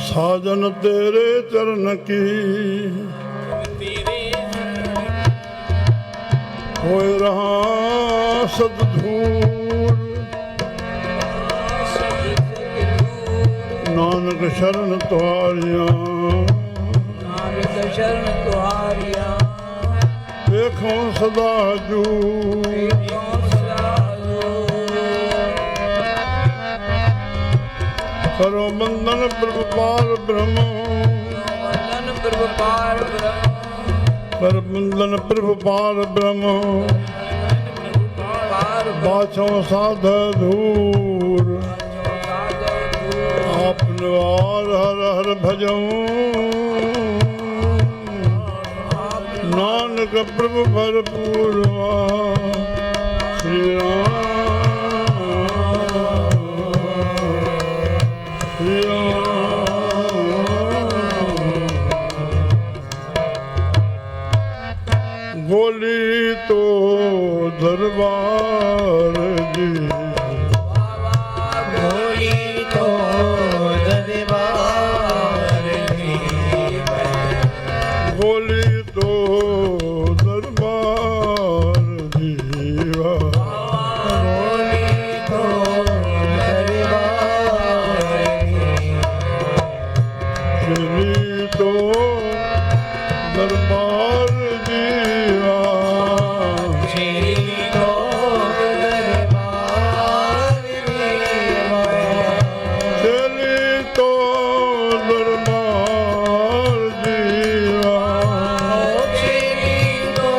साजन तेरे चरण की होए रहा सतधूर, नानक शरण तुहारिया देखो सदा हजूर। करो बंदन प्रभु पार ब्रह्म, कर बंदन प्रभु पार ब्रह्म, बाछो साध धूर। आपन वार हर हर भजऊं, नानक प्रभु भरपूर। श्री राम बोली तो दरबार जी, बोली तो दरबार जी, बोली तो दरबार जीवा, बोली तो दरबार चली तो दरबार जीवा, चली तो दरबार जीवा, चली तो दरबार जीवा, चली तो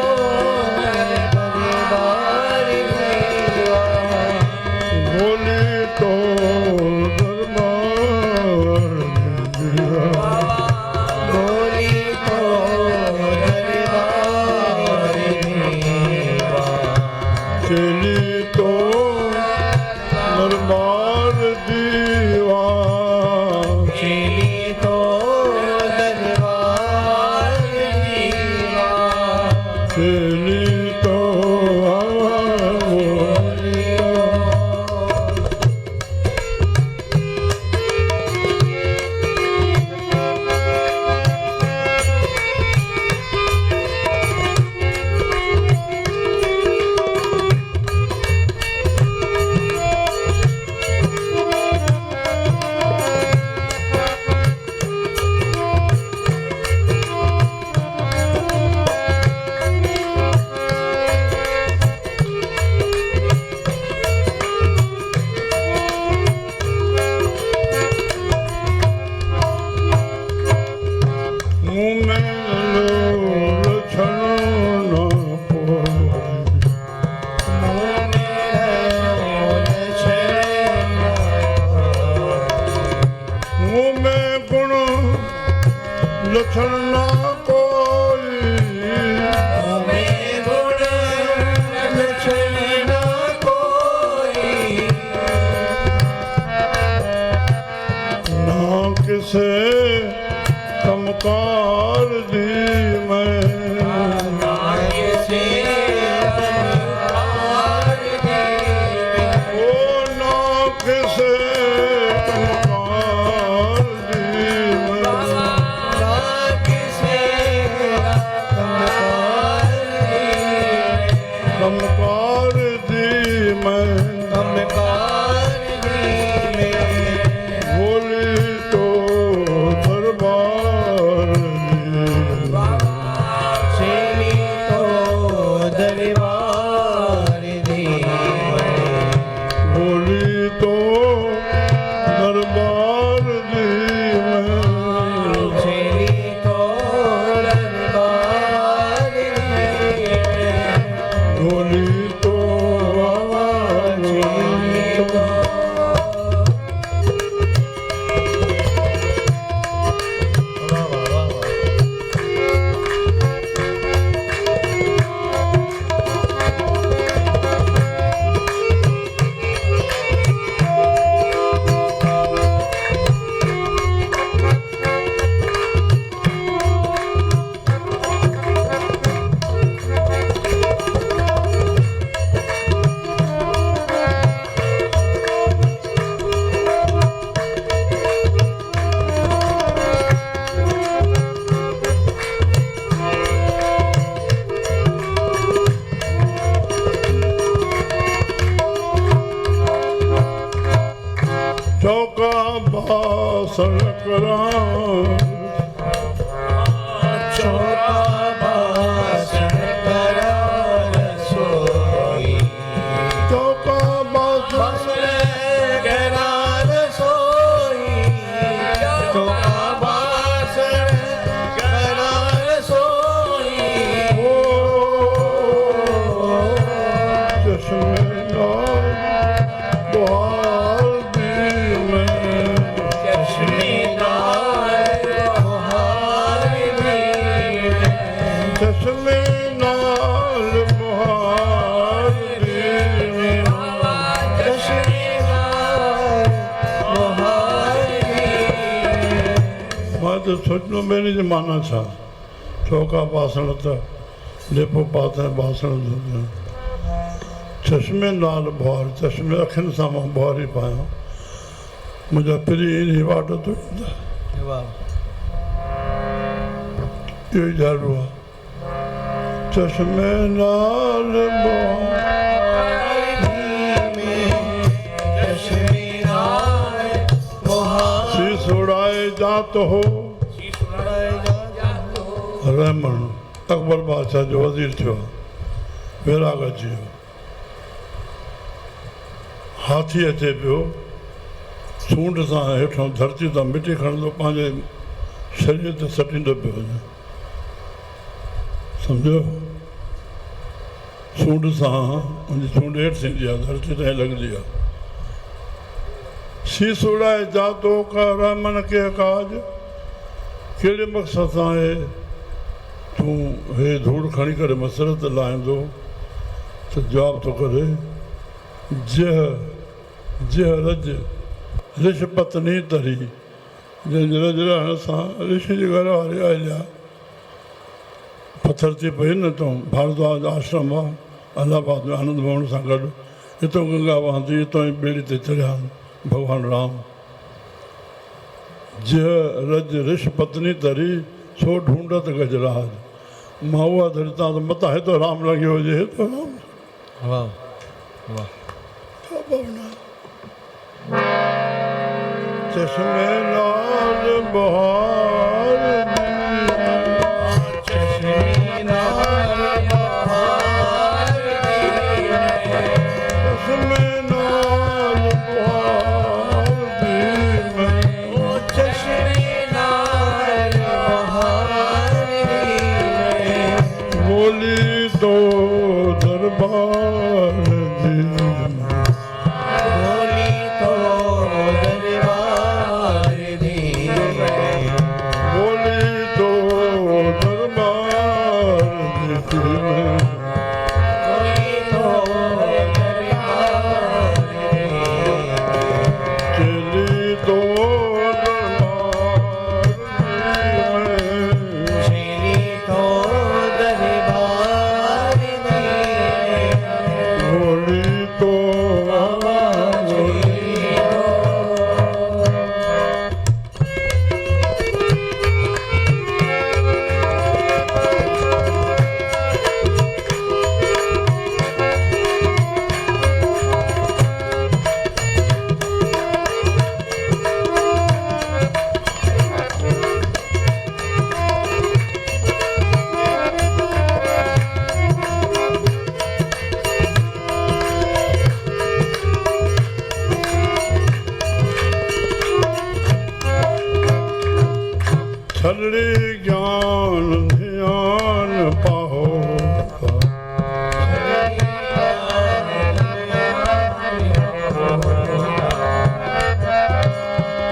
दरबार जीवा, बोली तो दरबार जीवा, बोली तो दरबार जीवा, चली तो दरबार जीवा, चली तो दरबार जीवा, चली तो मुँह में लोल छनो न मुँह में गुण लक्षण न कोई, ना किसे कमकार दी मैं, ओ ना किसे कमकार दी मैं, कमकार दी मैं, बोली तो दरबार चौका बासण करां चौका बासण करा रसोई चौका बासण बासण करा रसोई चौका बासण करा रसोई चश्मे लाल बहार दी मैं चश्मेदार बहार दी चश्मे लाल बहार दी मैं चश्मेदार बहार दी मैं तो सोचनो मेरी जमाना छा चौका बासण था लेपो पाते बासण धोते चश्मे लाल बहार चश्मे अखियुनि सां मां बहारी पायां मुंहिंजा पिरी इन वाट तो ईंदा इहो ई ॾाढो आहे चश्मे लाल बहार चश्मेदार बहार शीश उड़ाए जात हो रहमन अकबर बादशाह जो वज़ीर थियो विराग अची वियो हाथी अचे पियो सूंड सां हेठां धरती तां मिटी खणंदो पंहिंजे शरीर ते सटींदो पियो वञे सम्झो सूंड सां उनजी सूंड हेठि थींदी आहे धरती ताईं लॻंदी आहे शीश उड़ाए जातो का रहमन के काज कहिड़े मक़सद सां आहे तूं हे धूड़ खणी करे मसरत लाहींदो त जवाब थो करे जह जह रज रिश पत्नी तरी जंहिंजे रज रहण सां रिश जी घर वारी आयल आहे पथर थी पई न तूं भारद्वाज आश्रम आहे अलाहाबाद में आनंद भवन सां गॾु हितां गंगा वहंदी हितां ई ॿेड़ी ते चढ़िया भॻवानु राम जह रज रिश पत्नी तरी सो ढूंढत गजराज मां उहा धरी तव्हां त मथां हितो राम लॻियो हुजे हितो राम वाह वाह चश्मे लाल बहार चश्मेदार बहार चश्मे लाल बहार चश्मेदार बहार बोली तो दरबार दी बोली तो दरबार दी बोली तो दरबार दी बोली तो दरबार चली तो दरबार चली तो दरबार दी बोली तो छलड़ी ज्ञान ध्यान पाहो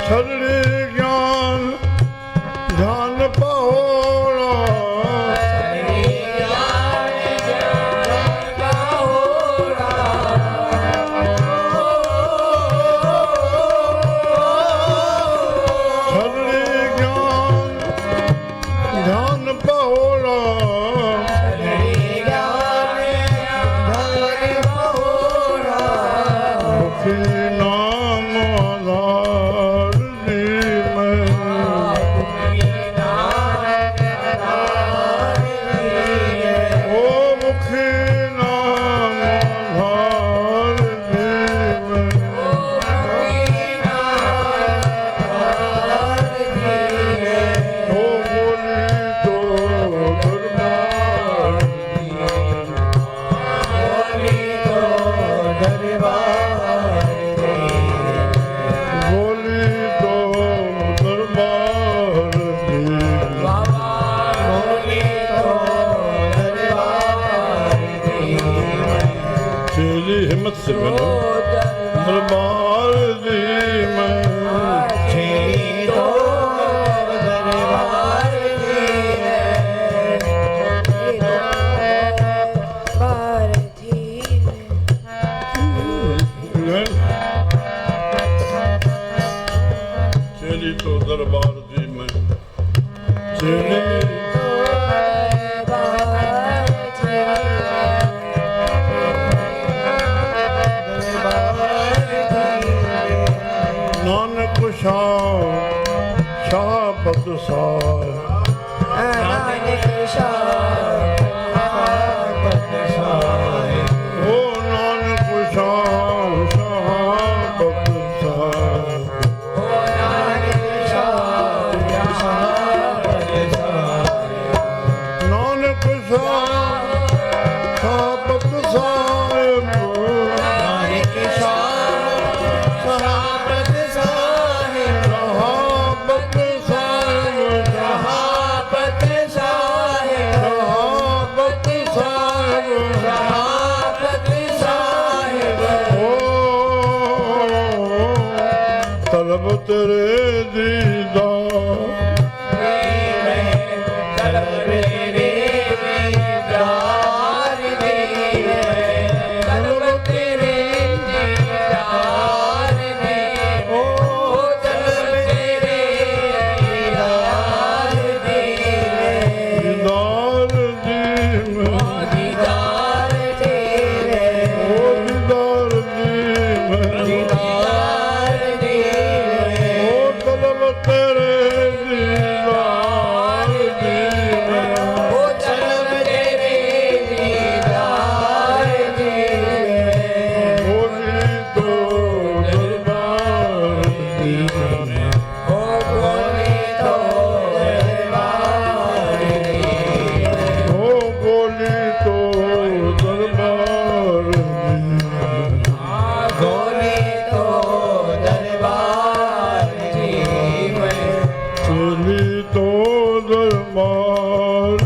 छलड़ी ज्ञान ध्यान पाहो छलड़ी ज्ञान ध्यान पाहो मुखी नाम आधार दी ਚਲੀ ਤੋਂ ਦਰਬਾਰ ਦੀ ਮੈਂ ਚਲੀ ਨਾਨਕ ਸ਼ਾਹ ਬਦ ਸਾਰ ਓ ਨਾਨਕ ਸ਼ਾਹ ਬਦ ਸਾਰ ਨਾਨਕ ਸ਼ਾਹ ਬਦ ਸਾਹਿਬ ਸ਼ਹਾਬਤ ਸਾਹਿਬ ਤਲਬ ਤੇਰੇ ਦੀਦਾਰ ਦੀਦਾਰ ਦੀ ਮੈਂ ਓ ਦੀਦਾਰ ਦੀ ਮੈਂ ਓ ਤਲਬ ਤੇਰੇ ਦੀਦਾਰ ਦੀ ਮੈਂ ਬੋਲੀ ਤੋਂ ਦਰਬਾਰ ਦੀ ਮੈਂ ਓ ਬੋਲੀ ਤੋਂ ਦਰਬਾਰ ਦੀ ਚਲੀ ਤੋਂ ਦਰਬਾਰ